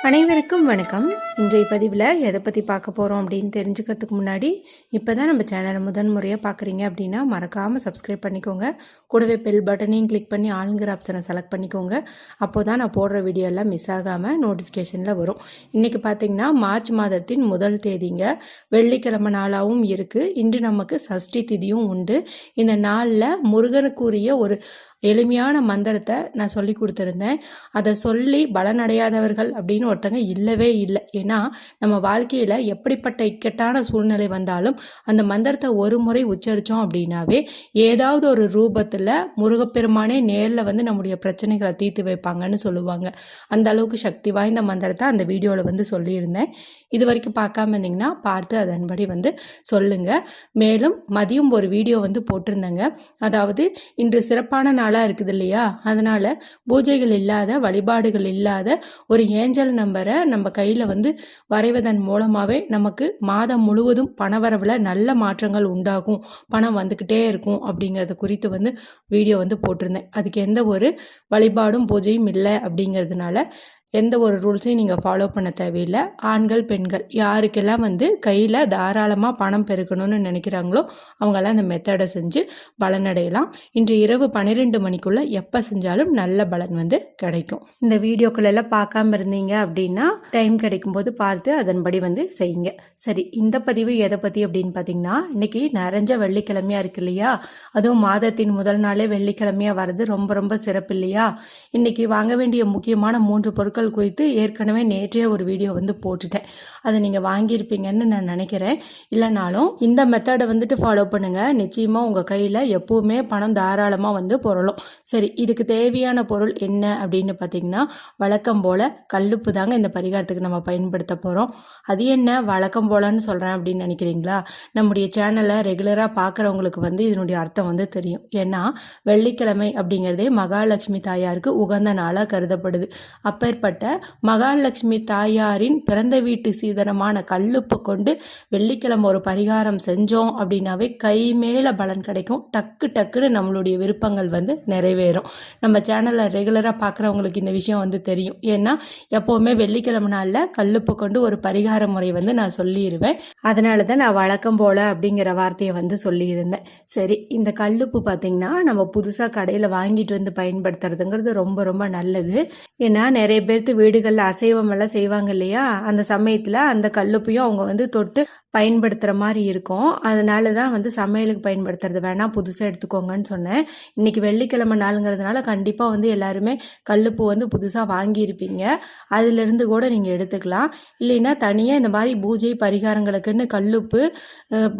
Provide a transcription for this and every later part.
அனைவருக்கும் வணக்கம். இன்றைய பதிவில் எதை பற்றி பார்க்க போகிறோம் அப்படின்னு தெரிஞ்சுக்கிறதுக்கு முன்னாடி இப்போ தான் நம்ம சேனலை முதன்முறையாக பார்க்குறீங்க அப்படின்னா மறக்காமல் சப்ஸ்கிரைப் பண்ணிக்கோங்க. கூடவே பெல் பட்டனையும் கிளிக் பண்ணி ஆளுங்கிற ஆப்ஷனை செலக்ட் பண்ணிக்கோங்க. அப்போ தான் நான் போடுற வீடியோ எல்லாம் மிஸ் ஆகாமல் நோட்டிஃபிகேஷனில் வரும். இன்றைக்கி பார்த்திங்கன்னா மார்ச் மாதத்தின் முதல் தேதிங்க, வெள்ளிக்கிழமை நாளாகவும் இருக்குது. இன்று நமக்கு சஷ்டி திதியும் உண்டு. இந்த நாளில் முருகனுக்குரிய ஒரு எளிமையான மந்திரத்தை நான் சொல்லி கொடுத்துருந்தேன். அதை சொல்லி பலனடையாதவர்கள் அப்படின்னு ஒருத்தங்க இல்லவே இல்லை. ஏன்னா நம்ம வாழ்க்கையில் எப்படிப்பட்ட இக்கட்டான சூழ்நிலை வந்தாலும் அந்த மந்திரத்தை ஒரு முறை உச்சரித்தோம் அப்படின்னாவே ஏதாவது ஒரு ரூபத்தில் முருகப்பெருமானே நேரில் வந்து நம்முடைய பிரச்சனைகளை தீர்த்து வைப்பாங்கன்னு சொல்லுவாங்க. அந்த அளவுக்கு சக்தி வாய்ந்த மந்திரத்தை அந்த வீடியோவில் வந்து சொல்லியிருந்தேன். இது வரைக்கும் பார்க்காம இருந்தீங்கன்னா பார்த்து அதன்படி வந்து சொல்லுங்கள். மேலும் மதியம் ஒரு வீடியோ வந்து போட்டிருந்தேங்க. அதாவது இன்று சிறப்பான நாளாக இருக்குது இல்லையா, அதனால் பூஜைகள் இல்லாத வழிபாடுகள் இல்லாத ஒரு ஏஞ்சல் நம்பரை நம்ம கையில் வந்து வரைவதன் மூலமாகவே நமக்கு மாதம் முழுவதும் பணவரவில் நல்ல மாற்றங்கள் உண்டாகும், பணம் வந்துக்கிட்டே இருக்கும் அப்படிங்கிறத குறித்து வந்து வீடியோ வந்து போட்டிருந்தேன். அதுக்கு எந்த ஒரு வழிபாடும் பூஜையும் இல்லை அப்படிங்கிறதுனால எந்த ஒரு ரூல்ஸையும் நீங்கள் ஃபாலோ பண்ண தேவையில்லை. ஆண்கள் பெண்கள் யாருக்கெல்லாம் வந்து கையில் தாராளமாக பணம் பெருக்கணும்னு நினைக்கிறாங்களோ அவங்கெல்லாம் இந்த மெத்தடை செஞ்சு பலனடையலாம். இன்று இரவு 12 மணிக்குள்ளே எப்போ செஞ்சாலும் நல்ல பலன் வந்து கிடைக்கும். இந்த வீடியோக்களெல்லாம் பார்க்காம இருந்தீங்க அப்படின்னா டைம் கிடைக்கும்போது பார்த்து அதன்படி வந்து செய்யுங்க. சரி, இந்த பதிவு எதை பற்றி அப்படின்னு பார்த்தீங்கன்னா, இன்றைக்கி நிறைஞ்ச வெள்ளிக்கிழமையாக இருக்கு இல்லையா, அதுவும் மாதத்தின் முதல் நாளே வெள்ளிக்கிழமையாக வர்றது ரொம்ப ரொம்ப சிறப்பு இல்லையா. இன்றைக்கி வாங்க வேண்டிய முக்கியமான 3 பொருட்கள் குறித்து ஏற்கனவே நேற்றே ஒரு வீடியோ வந்து போட்டுட்டேன். அதை நீங்கள் வாங்கியிருப்பீங்கன்னு நான் நினைக்கிறேன். இல்லைனாலும் இந்த மெத்தடை வந்துட்டு ஃபாலோ பண்ணுங்கள். நிச்சயமாக உங்கள் கையில் எப்போவுமே பணம் தாராளமாக வந்து பொருளும். சரி, இதுக்கு தேவையான பொருள் என்ன அப்படின்னு பார்த்தீங்கன்னா, வழக்கம் போல் கல்லுப்பு தாங்க இந்த பரிகாரத்துக்கு நம்ம பயன்படுத்த போகிறோம். அது என்ன வழக்கம் போலன்னு சொல்கிறேன் அப்படின்னு நினைக்கிறீங்களா? நம்முடைய சேனலை ரெகுலராக பார்க்குறவங்களுக்கு வந்து இதனுடைய அர்த்தம் வந்து தெரியும். ஏன்னா வெள்ளிக்கிழமை அப்படிங்கிறதே மகாலட்சுமி தாயாருக்கு உகந்த நாளாக கருதப்படுது. அப்பேற்பட்ட மகாலட்சுமி தாயாரின் பிறந்த வீட்டு சீதனமான கல்லுப்பு கொண்டு வெள்ளிக்கிழமை ஒரு பரிகாரம் செஞ்சோம் அப்படின்னாவே கை மேல பலன் கிடைக்கும். டக்குன்னு நம்மளுடைய விருப்பங்கள் வந்து நிறைவேறும். நம்ம சேனலை ரெகுலராக பார்க்குறவங்களுக்கு இந்த விஷயம் வந்து தெரியும். ஏன்னா எப்போவுமே வெள்ளிக்கிழமை நாளில் கல்லுப்பு கொண்டு ஒரு பரிகார முறை வந்து நான் சொல்லிடுவேன். அதனால தான் நான் வழக்கம் போல் அப்படிங்கிற வார்த்தையை வந்து சொல்லியிருந்தேன். சரி, இந்த கல்லுப்பு பார்த்திங்கன்னா நம்ம புதுசாக கடையில் வாங்கிட்டு வந்து பயன்படுத்துறதுங்கிறது ரொம்ப ரொம்ப நல்லது. ஏன்னா நிறைய பேர்த்து வீடுகளில் அசைவம் எல்லாம் செய்வாங்க இல்லையா, அந்த சமயத்தில் அந்த கல்லுப்பையும் அவங்க வந்து தொட்டு பயன்படுத்துகிற மாதிரி இருக்கும். அதனால தான் வந்து சமையலுக்கு பயன்படுத்துறது வேணாம், புதுசாக எடுத்துக்கோங்கன்னு சொன்னேன். இன்றைக்கி வெள்ளிக்கிழமை நாளுங்கிறதுனால கண்டிப்பாக வந்து எல்லாருமே கல்லுப்பு வந்து புதுசாக வாங்கியிருப்பீங்க. அதிலிருந்து கூட நீங்கள் எடுத்துக்கலாம். இல்லைன்னா தனியாக இந்த மாதிரி பூஜை பரிகாரங்களுக்குன்னு கல்லுப்பு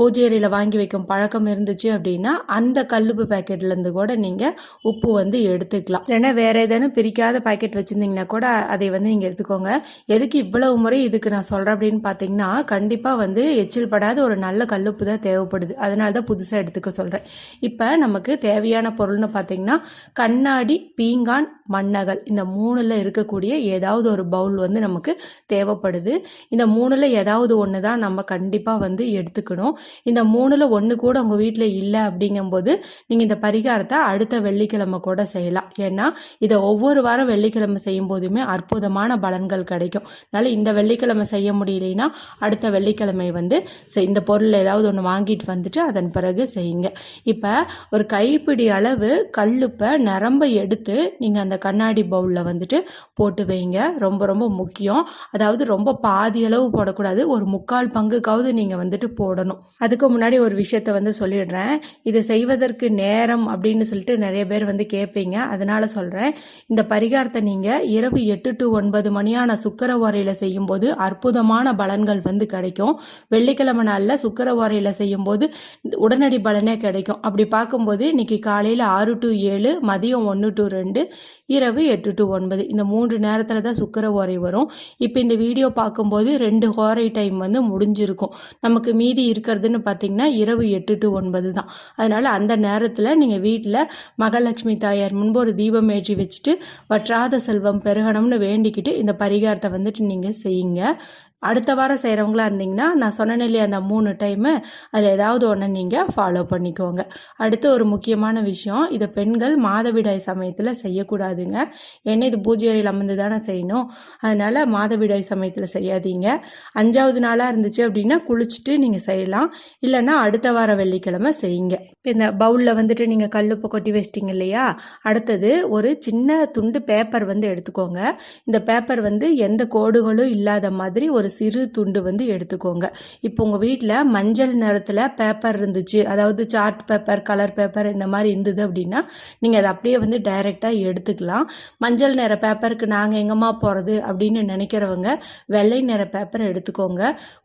பூஜை அறையில் வாங்கி வைக்கும் பழக்கம் இருந்துச்சு அப்படின்னா அந்த கல்லுப்பு பேக்கெட்லேருந்து கூட நீங்கள் உப்பு வந்து எடுத்துக்கலாம். இல்லைன்னா வேறு ஏதேனும் பிரிக்காத பேக்கெட் வச்சுருந்தீங்கன்னா கூட அதை வந்து நீங்கள் எடுத்துக்கோங்க. எதுக்கு இவ்வளவு முறை இதுக்கு நான் சொல்கிறேன் அப்படின்னு பார்த்தீங்கன்னா, கண்டிப்பாக வந்து எச்சில் படாத ஒரு நல்ல கல்லுப்பு தான் தேவைப்படுது. அதனால தான் புதுசாக எடுத்துக்க சொல்கிறேன். இப்போ நமக்கு தேவையான பொருள்னு பார்த்தீங்கன்னா, கண்ணாடி, பீங்கான், மண்ணகல், இந்த 3ல் இருக்கக்கூடிய ஏதாவது ஒரு பவுல் வந்து நமக்கு தேவைப்படுது. இந்த 3ல் ஏதாவது ஒன்று தான் நம்ம கண்டிப்பாக வந்து எடுத்துக்கணும். இந்த 3ல் ஒன்று கூட உங்கள் வீட்டில் இல்லை அப்படிங்கும்போது நீங்கள் இந்த பரிகாரத்தை அடுத்த வெள்ளிக்கிழமை கூட செய்யலாம். ஏன்னா இதை ஒவ்வொரு வாரம் வெள்ளிக்கிழமை செய்யும் போதுமே அற்புதமான பலன்கள் கிடைக்கும். அதனால் இந்த வெள்ளிக்கிழமை செய்ய முடியலைன்னா அடுத்த வெள்ளிக்கிழமை வந்து இந்த பொருள் ஏதாவது ஒன்று வாங்கிட்டு வந்துட்டு அதன் பிறகு செய்யுங்க. இப்போ ஒரு கைப்பிடி அளவு கல்லுப்பை நிரம்ப எடுத்து நீங்கள் அந்த கண்ணாடி பவுலில் வந்துட்டு போட்டு வைங்க. ரொம்ப ரொம்ப முக்கியம். அதாவது ரொம்ப பாதி அளவு போடக்கூடாது, ஒரு 3/4 பங்குக்காவது நீங்கள் வந்துட்டு போடணும். அதுக்கு முன்னாடி ஒரு விஷயத்தை வந்து சொல்லிடுறேன். இதை செய்வதற்கு நேரம் அப்படின்னு சொல்லிட்டு நிறைய பேர் வந்து கேட்பீங்க. அதனால சொல்கிறேன், இந்த பரிகாரத்தை நீங்கள் இரவு 8 to 9 மணியான சுக்கர ஓரையில் செய்யும்போது அற்புதமான பலன்கள் வந்து கிடைக்கும். வெள்ளிக்கிழமை நாளில் சுக்கர ஓரையில் செய்யும்போது உடனடி பலனே கிடைக்கும். அப்படி பார்க்கும்போது இன்றைக்கி காலையில் 6 to 7, மதியம் 1 to 2, இரவு 8 to 9 இந்த 3 நேரத்தில் தான் சுக்கர ஓரை வரும். இப்போ இந்த வீடியோ பார்க்கும்போது 2 ஹோரை டைம் வந்து முடிஞ்சிருக்கும். நமக்கு மீதி இருக்கிறதுன்னு பார்த்திங்கன்னா இரவு 8 to 9 தான். அதனால் அந்த நேரத்தில் நீங்கள் வீட்டில் மகாலட்சுமி தாயார் முன்பு ஒரு தீபம் ஏற்றி வச்சுட்டு வற்றாத செல்வம் பெருகணும்னு வேண்டிக்கிட்டு இந்த பரிகாரத்தை வந்துட்டு நீங்கள் செய்யுங்க. அடுத்த வாரம் செய்கிறவங்களா இருந்தீங்கன்னா நான் சொன்னேன் இல்லையா அந்த 3 டைமு அதில் ஏதாவது ஒன்று நீங்கள் ஃபாலோ பண்ணிக்கோங்க. அடுத்து ஒரு முக்கியமான விஷயம், இதை பெண்கள் மாதவிடாய் சமயத்தில் செய்யக்கூடாதுங்க. ஏன்னா இது பூஜை அறையில் அமர்ந்து தானே செய்யணும். அதனால் மாதவிடாய் சமயத்தில் செய்யாதீங்க. 5வது நாளாக இருந்துச்சு அப்படின்னா குளிச்சுட்டு நீங்கள் செய்யலாம். இல்லைன்னா அடுத்த வார வெள்ளிக்கிழமை செய்யுங்க. இப்போ இந்த பவுலில் வந்துட்டு நீங்கள் கல்லுப்பு கொட்டி வச்சிட்டிங்க இல்லையா, அடுத்தது ஒரு சின்ன துண்டு பேப்பர் வந்து எடுத்துக்கோங்க. இந்த பேப்பர் வந்து எந்த கோடுகளும் இல்லாத மாதிரி ஒரு சிறு துண்டு வந்து எடுத்துக்கோங்க. இப்போ உங்கள் வீட்டில் மஞ்சள் நிறத்தில் பேப்பர் இருந்துச்சு, அதாவது சார்ட் பேப்பர், கலர் பேப்பர் இந்த மாதிரி இருந்தது அப்படின்னா நீங்கள் அதை அப்படியே வந்து டைரெக்டாக எடுத்துக்கலாம். மஞ்சள் நிற பேப்பருக்கு நாங்கள் எங்கேம்மா போகிறது அப்படின்னு நினைக்கிறவங்க வெள்ளை நிற பேப்பர் எடுத்துக்கோங்க.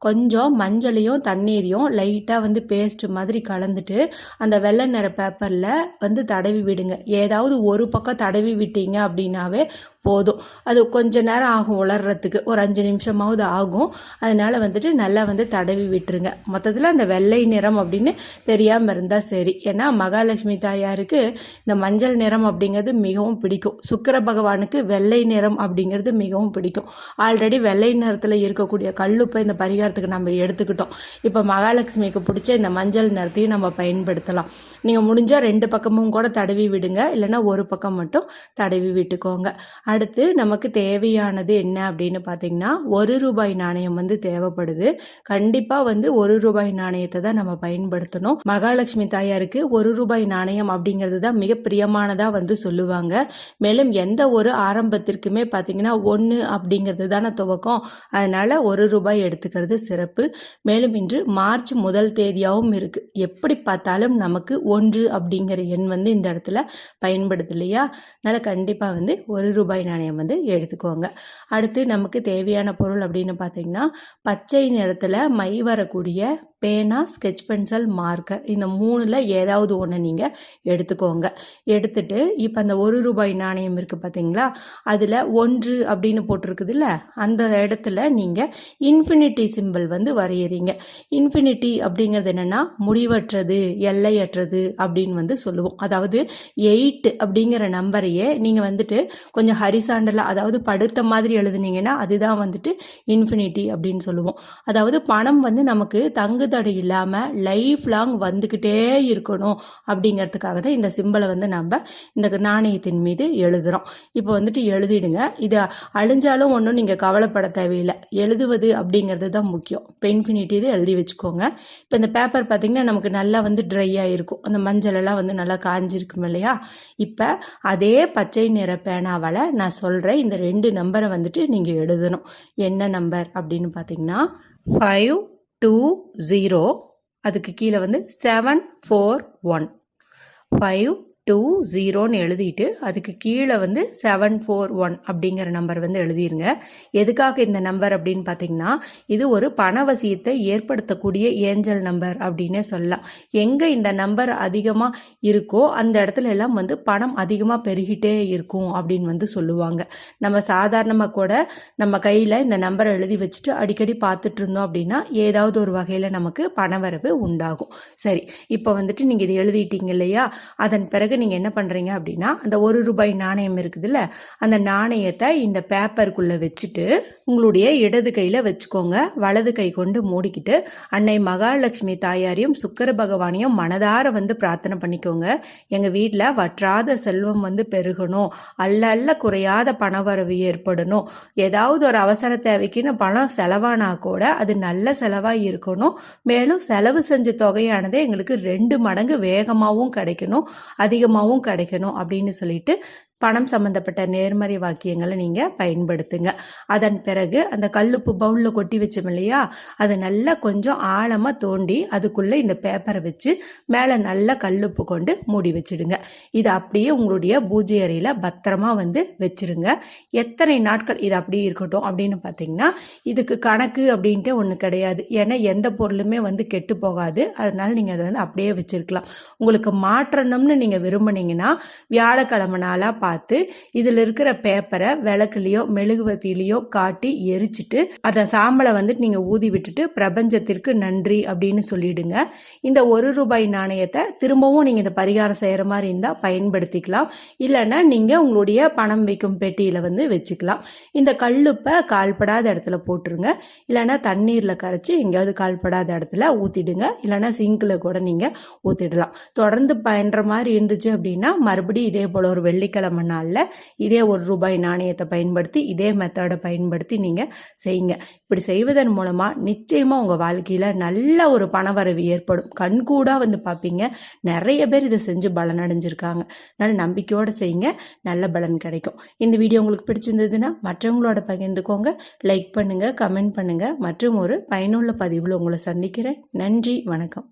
கொஞ்சம் மஞ்சளையும் தண்ணீரையும் லைட்டாக வந்து பேஸ்ட் மாதிரி கலந்துட்டு அந்த வெள்ளை நிற பேப்பரில் வந்து தடவி விடுங்க. ஏதாவது ஒரு பக்கம் தடவி விட்டீங்க அப்படின்னாவே போதும். அது கொஞ்ச நேரம் ஆகும் உலர்றதுக்கு, ஒரு 5 நிமிஷமாவது ஆகும். அதனால் வந்துட்டு நல்லா வந்து தடவி விட்டுருங்க. மொத்தத்தில் அந்த வெள்ளை நிறம் அப்படின்னு தெரியாமல் இருந்தால் சரி. ஏன்னா மகாலட்சுமி தாயாருக்கு இந்த மஞ்சள் நிறம் அப்படிங்கிறது மிகவும் பிடிக்கும். சுக்கிர பகவானுக்கு வெள்ளை நிறம் அப்படிங்கிறது மிகவும் பிடிக்கும். ஆல்ரெடி வெள்ளை நிறத்தில் இருக்கக்கூடிய கல்லுப்பை இந்த பரிகாரத்துக்கு நம்ம எடுத்துக்கிட்டோம். இப்போ மகாலட்சுமிக்கு பிடிச்ச இந்த மஞ்சள் நிறத்தையும் நம்ம பயன்படுத்தலாம். நீங்கள் முடிஞ்சால் 2 பக்கமும் கூட தடவி விடுங்க, இல்லைன்னா ஒரு பக்கம் மட்டும் தடவி விட்டுக்கோங்க. அடுத்து நமக்கு தேவையானது என்ன அப்படின்னு பார்த்தீங்கன்னா, 1 ரூபாய் நாணயம் வந்து தேவைப்படுது. கண்டிப்பாக வந்து 1 ரூபாய் நாணயத்தை தான் நம்ம பயன்படுத்தணும். மகாலட்சுமி தாயாருக்கு 1 ரூபாய் நாணயம் அப்படிங்கிறது தான் மிக பிரியமானதாக வந்து சொல்லுவாங்க. மேலும் எந்த ஒரு ஆரம்பத்திற்குமே பார்த்தீங்கன்னா 1 அப்படிங்கிறது தானே துவக்கம். அதனால் 1 ரூபாய் எடுத்துக்கிறது சிறப்பு. மேலும் இன்று மார்ச் 1 தேதியாகவும் இருக்குது. எப்படி பார்த்தாலும் நமக்கு 1 அப்படிங்கிற எண் வந்து இந்த இடத்துல பயன்படுது இல்லையா. அதனால் கண்டிப்பாக வந்து 1 ரூபாய் நாணயம் வந்து எடுத்துக்கோங்க. அடுத்து நமக்கு தேவையான பொருள் அப்படின்னு பார்த்தீங்கன்னா, பச்சை நிறத்தில் மை வரக்கூடிய பேனா, ஸ்கெட்ச் பென்சில், மார்க்கர், இந்த 3ல் ஏதாவது ஒன்று நீங்கள் எடுத்துக்கோங்க. எடுத்துட்டு இப்போ அந்த 1 ரூபாய் நாணயம் இருக்குது பார்த்தீங்களா, அதில் 1 அப்படின்னு போட்டிருக்குதுல்ல, அந்த இடத்துல நீங்கள் இன்ஃபினிட்டி சிம்பிள் வந்து வரைகிறீங்க. இன்ஃபினிட்டி அப்படிங்கிறது என்னென்னா முடிவற்றது, எல்லையற்றது அப்படின்னு வந்து சொல்லுவோம். அதாவது 8 அப்படிங்கிற நம்பரையே நீங்கள் வந்துட்டு கொஞ்சம் ஹரிசாண்டலாக, அதாவது படுத்த மாதிரி எழுதுனீங்கன்னா அதுதான் வந்துட்டு இன்ஃபினிட்டி அப்படின்னு சொல்லுவோம். அதாவது பணம் வந்து நமக்கு தங்குதடை இல்லாமல் லைஃப் லாங் வந்துக்கிட்டே இருக்கணும் அப்படிங்கிறதுக்காக தான் இந்த சிம்பிளை வந்து நம்ம இந்த நாணயத்தின் மீது எழுதுகிறோம். இப்போ வந்துட்டு எழுதிடுங்க. இது அழிஞ்சாலும் ஒன்றும் நீங்கள் கவலைப்பட தேவையில்லை. எழுதுவது அப்படிங்கிறது தான் முக்கியம். இப்போ இன்ஃபினிட்டி இது எழுதி வச்சுக்கோங்க. இப்போ இந்த பேப்பர் பார்த்திங்கன்னா நமக்கு நல்லா வந்து ட்ரையாக இருக்கும். அந்த மஞ்சளெல்லாம் வந்து நல்லா காஞ்சிருக்கும் இல்லையா. இப்போ அதே பச்சை நிற பேனாவால் நான் சொல்கிறேன் இந்த 2 நம்பரை வந்துட்டு நீங்கள் எழுதணும். என்ன நம்பர் அப்படின்னு பார்த்தீங்கன்னா 520, அதுக்கு கீழே வந்து 741. 520ன்னு எழுதிட்டு அதுக்கு கீழே வந்து 741 அப்படிங்கிற நம்பர் வந்து எழுதிருங்க. எதுக்காக இந்த நம்பர் அப்படின்னு பார்த்தீங்கன்னா, இது ஒரு பணவசியத்தை ஏற்படுத்தக்கூடிய ஏஞ்சல் நம்பர் அப்படின்னே சொல்லலாம். எங்கே இந்த நம்பர் அதிகமாக இருக்கோ அந்த இடத்துல எல்லாம் வந்து பணம் அதிகமாக பெருகிட்டே இருக்கும் அப்படின்னு வந்து சொல்லுவாங்க. நம்ம சாதாரணமாக கூட நம்ம கையில் இந்த நம்பரை எழுதி வச்சுட்டு அடிக்கடி பார்த்துட்டு இருந்தோம் அப்படின்னா ஏதாவது ஒரு வகையில் நமக்கு பணவரவு உண்டாகும். சரி, இப்போ வந்துட்டு நீங்கள் இது எழுதிட்டீங்க இல்லையா. அதன் பிறகு நீங்கள் என்ன பண்ணுறீங்க அப்படின்னா, அந்த 1 ரூபாய் நாணயம் இருக்குதுல்ல, அந்த நாணயத்தை இந்த பேப்பருக்குள்ளே வச்சுட்டு உங்களுடைய இடது கையில் வச்சுக்கோங்க. வலது கை கொண்டு மூடிக்கிட்டு அன்னை மகாலட்சுமி தாயாரையும் சுக்கிர பகவானையும் மனதார வந்து பிரார்த்தனை பண்ணிக்கோங்க. எங்கள் வீட்டில் வற்றாத செல்வம் வந்து பெருகணும், அல்ல குறையாத பணவரவு ஏற்படணும், ஏதாவது ஒரு அவசர தேவைக்குன்னு பணம் செலவானா கூட அது நல்ல செலவாக இருக்கணும், மேலும் செலவு செஞ்ச தொகையானது எங்களுக்கு 2 மடங்கு வேகமாகவும் கிடைக்கணும், அதிகமாகவும் கிடைக்கணும் அப்படின்னு சொல்லிட்டு பணம் சம்மந்தப்பட்ட நேர்மறை வாக்கியங்களை நீங்கள் பயன்படுத்துங்க. அதன் பிறகு அந்த கல்லுப்பு பவுலில் கொட்டி வச்சோம் இல்லையா, அதை நல்லா கொஞ்சம் ஆழமாக தோண்டி அதுக்குள்ளே இந்த பேப்பரை வச்சு மேலே நல்லா கல்லுப்பு கொண்டு மூடி வச்சுடுங்க. இது அப்படியே உங்களுடைய பூஜை அறையில் பத்திரமா வந்து வச்சுருங்க. எத்தனை நாட்கள் இது அப்படியே இருக்கட்டும் அப்படின்னு பார்த்தீங்கன்னா, இதுக்கு கணக்கு அப்படின்ட்டு ஒன்று கிடையாது. ஏன்னா எந்த பொருளுமே வந்து கெட்டு போகாது. அதனால் நீங்கள் அதை வந்து அப்படியே வச்சுருக்கலாம். உங்களுக்கு மாற்றணும்னு நீங்கள் விரும்புனீங்கன்னா வியாழக்கிழமை நாளாக பார்த்து இதில் இருக்கிற பேப்பரை விளக்குலையோ மெழுகுவத்திலையோ காட்டி எரிச்சிட்டு அதை சாம்பலை வந்துட்டு நீங்கள் ஊதி விட்டுட்டு பிரபஞ்சத்திற்கு நன்றி அப்படின்னு சொல்லிடுங்க. இந்த ₹1 நாணயத்தை திரும்பவும் நீங்கள் இந்த பரிகாரம் செய்கிற மாதிரி இருந்தால் பயன்படுத்திக்கலாம். இல்லைன்னா நீங்கள் உங்களுடைய பணம் வைக்கும் பெட்டியில் வந்து வச்சுக்கலாம். இந்த கல்லுப்பை கால்படாத இடத்துல போட்டுருங்க. இல்லைன்னா தண்ணீரில் கரைச்சி எங்கேயாவது கால்படாத இடத்துல ஊற்றிடுங்க. இல்லைன்னா சிங்கில் கூட நீங்கள் ஊற்றிடலாம். தொடர்ந்து பயின்ற மாதிரி இருந்துச்சு அப்படின்னா மறுபடியும் இதே போல் ஒரு வெள்ளிக்கிழமை நாளில் இதே ₹1 நாணயத்தை பயன்படுத்தி இதே மெத்தடை பயன்படுத்தி நீங்கள் செய்யுங்க. இப்படி செய்வதன் மூலமாக நிச்சயமாக உங்கள் வாழ்க்கையில் நல்ல ஒரு பணவரவு ஏற்படும். கண்கூடாக வந்து பார்ப்பீங்க. நிறைய பேர் இதை செஞ்சு பலன் அடைஞ்சிருக்காங்க. நல்ல நம்பிக்கையோடு செய்யுங்க, நல்ல பலன் கிடைக்கும். இந்த வீடியோ உங்களுக்கு பிடிச்சிருந்ததுன்னா மற்றவங்களோட பகிர்ந்துக்கோங்க, லைக் பண்ணுங்கள், கமெண்ட் பண்ணுங்கள். மற்றும் ஒரு பயனுள்ள பதிவில் உங்களை சந்திக்கிறேன். நன்றி, வணக்கம்.